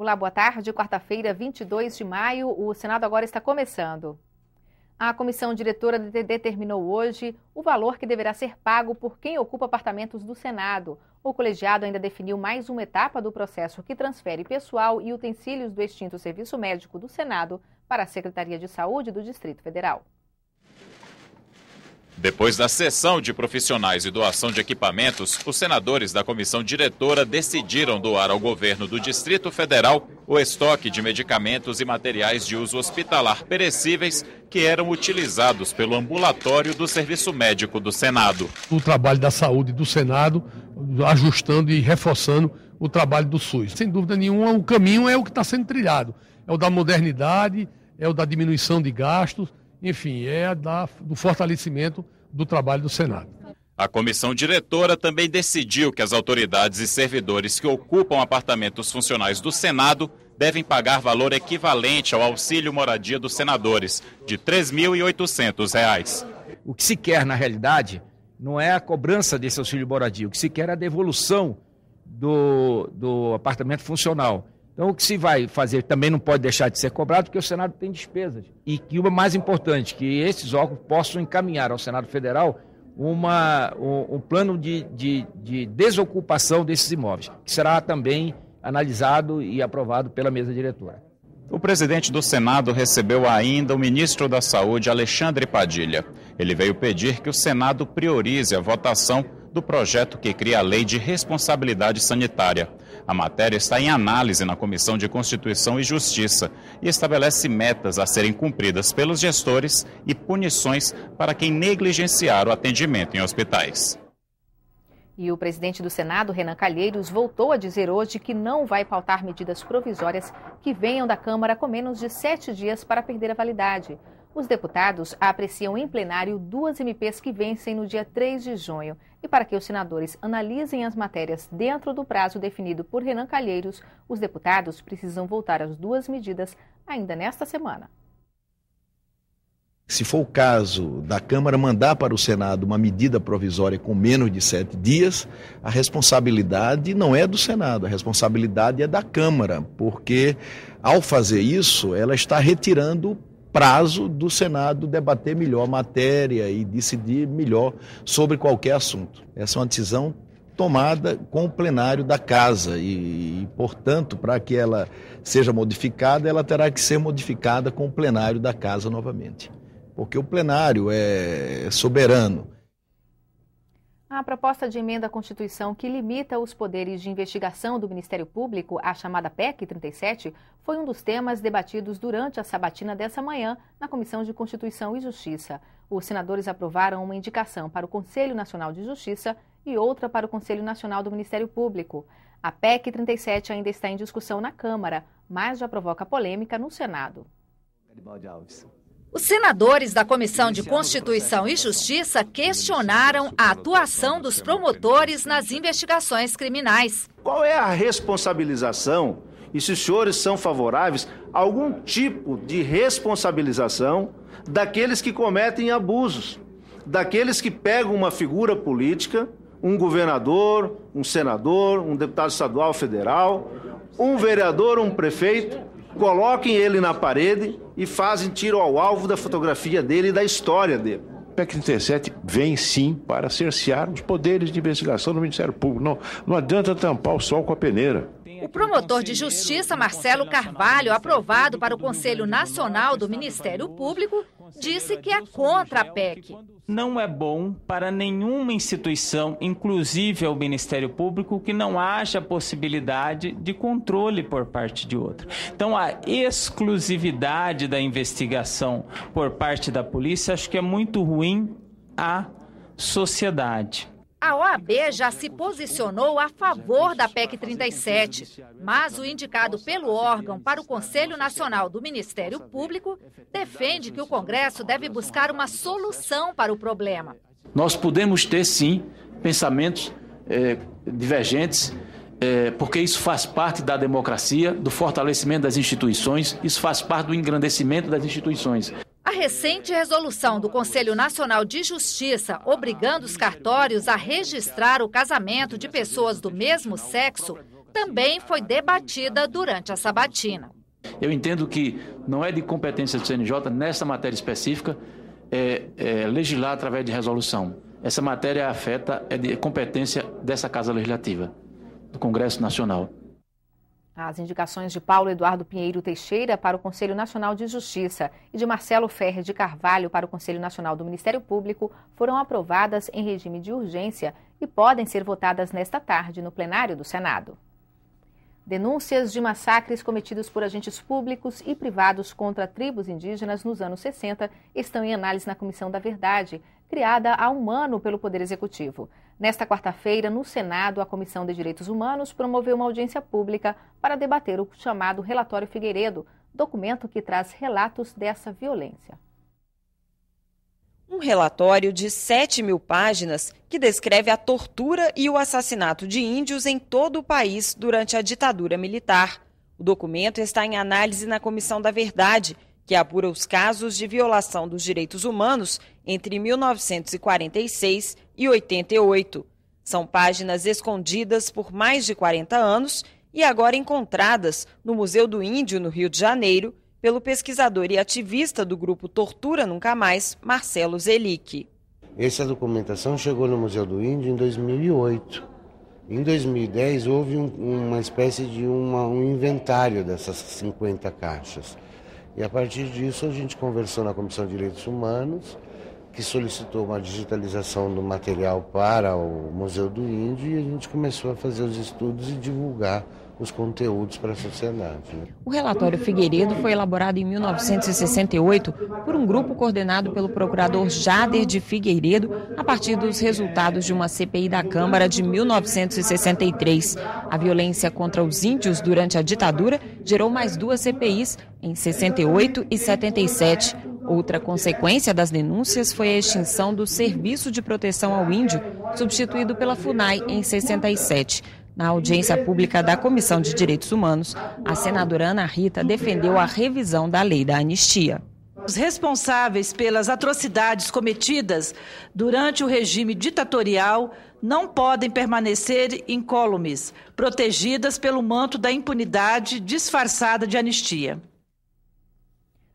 Olá, boa tarde. Quarta-feira, 22 de maio, o Senado agora está começando. A comissão diretora determinou hoje o valor que deverá ser pago por quem ocupa apartamentos do Senado. O colegiado ainda definiu mais uma etapa do processo que transfere pessoal e utensílios do extinto Serviço Médico do Senado para a Secretaria de Saúde do Distrito Federal. Depois da cessão de profissionais e doação de equipamentos, os senadores da comissão diretora decidiram doar ao governo do Distrito Federal o estoque de medicamentos e materiais de uso hospitalar perecíveis que eram utilizados pelo ambulatório do Serviço Médico do Senado. O trabalho da saúde do Senado, ajustando e reforçando o trabalho do SUS. Sem dúvida nenhuma, o caminho é o que está sendo trilhado. É o da modernidade, é o da diminuição de gastos, enfim, do fortalecimento do trabalho do Senado. A comissão diretora também decidiu que as autoridades e servidores que ocupam apartamentos funcionais do Senado devem pagar valor equivalente ao auxílio moradia dos senadores, de R$ 3.800. O que se quer, na realidade, não é a cobrança desse auxílio moradia, o que se quer é a devolução do apartamento funcional. Então, o que se vai fazer também não pode deixar de ser cobrado, porque o Senado tem despesas. E que o mais importante, que esses órgãos possam encaminhar ao Senado Federal um plano de desocupação desses imóveis, que será também analisado e aprovado pela mesa diretora. O presidente do Senado recebeu ainda o ministro da Saúde, Alexandre Padilha. Ele veio pedir que o Senado priorize a votação do projeto que cria a Lei de Responsabilidade Sanitária. A matéria está em análise na Comissão de Constituição e Justiça e estabelece metas a serem cumpridas pelos gestores e punições para quem negligenciar o atendimento em hospitais. E o presidente do Senado, Renan Calheiros, voltou a dizer hoje que não vai pautar medidas provisórias que venham da Câmara com menos de 7 dias para perder a validade. Os deputados apreciam em plenário 2 MPs que vencem no dia 3 de junho. E para que os senadores analisem as matérias dentro do prazo definido por Renan Calheiros, os deputados precisam voltar às 2 medidas ainda nesta semana. Se for o caso da Câmara mandar para o Senado uma medida provisória com menos de 7 dias, a responsabilidade não é do Senado, a responsabilidade é da Câmara, porque ao fazer isso, ela está retirando prazo do Senado debater melhor a matéria e decidir melhor sobre qualquer assunto. Essa é uma decisão tomada com o plenário da Casa e portanto, para que ela seja modificada, ela terá que ser modificada com o plenário da Casa novamente, porque o plenário é soberano. A proposta de emenda à Constituição que limita os poderes de investigação do Ministério Público, a chamada PEC 37, foi um dos temas debatidos durante a sabatina dessa manhã na Comissão de Constituição e Justiça. Os senadores aprovaram uma indicação para o Conselho Nacional de Justiça e outra para o Conselho Nacional do Ministério Público. A PEC 37 ainda está em discussão na Câmara, mas já provoca polêmica no Senado. Os senadores da Comissão de Constituição e Justiça questionaram a atuação dos promotores nas investigações criminais. Qual é a responsabilização e se os senhores são favoráveis a algum tipo de responsabilização daqueles que cometem abusos, daqueles que pegam uma figura política, um governador, um senador, um deputado estadual, federal, um vereador, um prefeito, coloquem ele na parede e fazem tiro ao alvo da fotografia dele e da história dele. O PEC 37 vem sim para cercear os poderes de investigação do Ministério Público. Não adianta tampar o sol com a peneira. O promotor de justiça, Marcelo Carvalho, aprovado para o Conselho Nacional do Ministério Público, disse que é contra a PEC. Não é bom para nenhuma instituição, inclusive ao Ministério Público, que não haja possibilidade de controle por parte de outra. Então, a exclusividade da investigação por parte da polícia, acho que é muito ruim à sociedade. A OAB já se posicionou a favor da PEC 37, mas o indicado pelo órgão para o Conselho Nacional do Ministério Público defende que o Congresso deve buscar uma solução para o problema. Nós podemos ter, sim, pensamentos divergentes, porque isso faz parte da democracia, do fortalecimento das instituições, isso faz parte do engrandecimento das instituições. A recente resolução do Conselho Nacional de Justiça, obrigando os cartórios a registrar o casamento de pessoas do mesmo sexo, também foi debatida durante a sabatina. Eu entendo que não é de competência do CNJ, nessa matéria específica, legislar através de resolução. Essa matéria é de competência dessa Casa Legislativa, do Congresso Nacional. As indicações de Paulo Eduardo Pinheiro Teixeira para o Conselho Nacional de Justiça e de Marcelo Ferrer de Carvalho para o Conselho Nacional do Ministério Público foram aprovadas em regime de urgência e podem ser votadas nesta tarde no plenário do Senado. Denúncias de massacres cometidos por agentes públicos e privados contra tribos indígenas nos anos 60 estão em análise na Comissão da Verdade, criada há um ano pelo Poder Executivo. Nesta quarta-feira, no Senado, a Comissão de Direitos Humanos promoveu uma audiência pública para debater o chamado Relatório Figueiredo, documento que traz relatos dessa violência. Um relatório de 7.000 páginas que descreve a tortura e o assassinato de índios em todo o país durante a ditadura militar. O documento está em análise na Comissão da Verdade, que apura os casos de violação dos direitos humanos entre 1946 e 88. São páginas escondidas por mais de 40 anos e agora encontradas no Museu do Índio, no Rio de Janeiro, pelo pesquisador e ativista do grupo Tortura Nunca Mais, Marcelo Zelic. Essa documentação chegou no Museu do Índio em 2008. Em 2010 houve uma espécie de um inventário dessas 50 caixas. E a partir disso a gente conversou na Comissão de Direitos Humanos, que solicitou uma digitalização do material para o Museu do Índio, e a gente começou a fazer os estudos e divulgar os conteúdos para a sociedade. O relatório Figueiredo foi elaborado em 1968 por um grupo coordenado pelo procurador Jader de Figueiredo, a partir dos resultados de uma CPI da Câmara de 1963. A violência contra os índios durante a ditadura gerou mais 2 CPIs, em 68 e 77. Outra consequência das denúncias foi a extinção do Serviço de Proteção ao Índio, substituído pela FUNAI em 67. Na audiência pública da Comissão de Direitos Humanos, a senadora Ana Rita defendeu a revisão da lei da anistia. Os responsáveis pelas atrocidades cometidas durante o regime ditatorial não podem permanecer incólumes, protegidas pelo manto da impunidade disfarçada de anistia.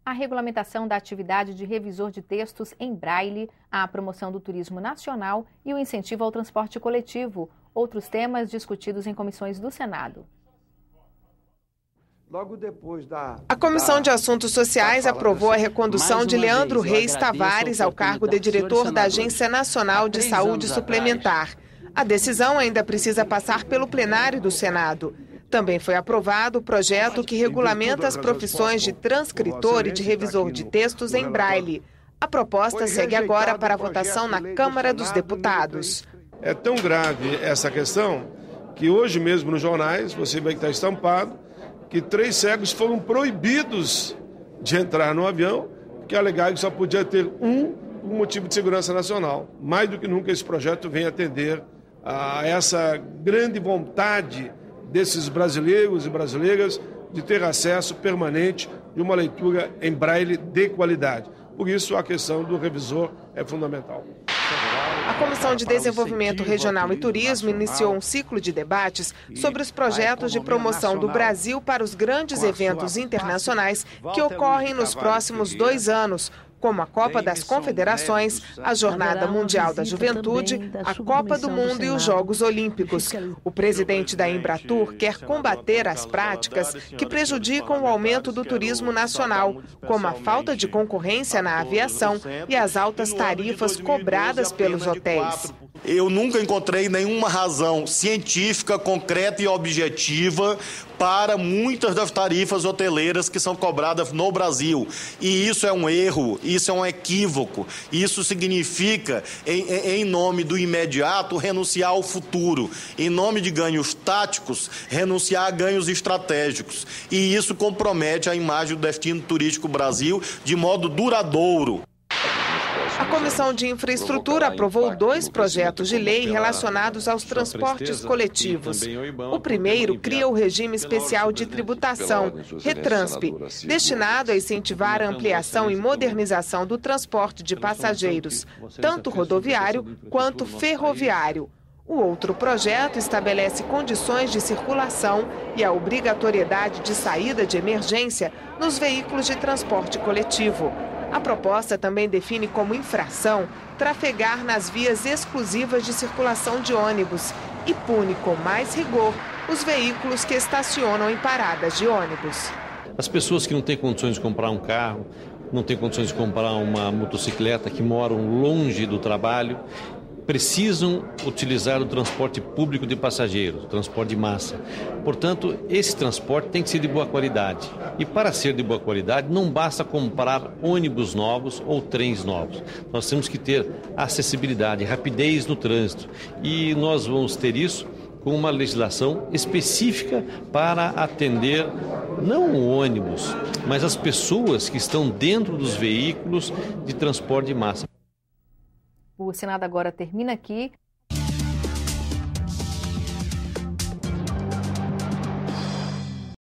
A regulamentação da atividade de revisor de textos em braille, a promoção do turismo nacional e o incentivo ao transporte coletivo, outros temas discutidos em comissões do Senado. A Comissão de Assuntos Sociais aprovou a recondução de Leandro Reis Tavares ao cargo de diretor da Agência Nacional de Saúde Suplementar. A decisão ainda precisa passar pelo plenário do Senado. Também foi aprovado o projeto que regulamenta as profissões de transcritor e de revisor de textos em braille. A proposta segue agora para a votação na Câmara dos Deputados. É tão grave essa questão que hoje mesmo nos jornais, você vai estar estampado, que 3 cegos foram proibidos de entrar no avião, porque alegaram que só podia ter um por motivo de segurança nacional. Mais do que nunca esse projeto vem atender a essa grande vontade desses brasileiros e brasileiras de ter acesso permanente de uma leitura em braille de qualidade. Por isso, a questão do revisor é fundamental. A Comissão de Desenvolvimento Regional e Turismo iniciou um ciclo de debates sobre os projetos de promoção do Brasil para os grandes eventos internacionais que ocorrem nos próximos 2 anos, como a Copa das Confederações, a Jornada Mundial da Juventude, a Copa do Mundo e os Jogos Olímpicos. O presidente da Embratur quer combater as práticas que prejudicam o aumento do turismo nacional, como a falta de concorrência na aviação e as altas tarifas cobradas pelos hotéis. Eu nunca encontrei nenhuma razão científica, concreta e objetiva para muitas das tarifas hoteleiras que são cobradas no Brasil. E isso é um erro, isso é um equívoco. Isso significa, em nome do imediato, renunciar ao futuro. Em nome de ganhos táticos, renunciar a ganhos estratégicos. E isso compromete a imagem do destino turístico Brasil de modo duradouro. A Comissão de Infraestrutura aprovou 2 projetos de lei relacionados aos transportes coletivos. O primeiro cria o Regime Especial de Tributação, RETRANSP, destinado a incentivar a ampliação e modernização do transporte de passageiros, tanto rodoviário quanto ferroviário. O outro projeto estabelece condições de circulação e a obrigatoriedade de saída de emergência nos veículos de transporte coletivo. A proposta também define como infração trafegar nas vias exclusivas de circulação de ônibus e pune com mais rigor os veículos que estacionam em paradas de ônibus. As pessoas que não têm condições de comprar um carro, não têm condições de comprar uma motocicleta, que moram longe do trabalho, precisam utilizar o transporte público de passageiros, o transporte de massa. Portanto, esse transporte tem que ser de boa qualidade. E para ser de boa qualidade, não basta comprar ônibus novos ou trens novos. Nós temos que ter acessibilidade, rapidez no trânsito. E nós vamos ter isso com uma legislação específica para atender não o ônibus, mas as pessoas que estão dentro dos veículos de transporte de massa. O Senado agora termina aqui.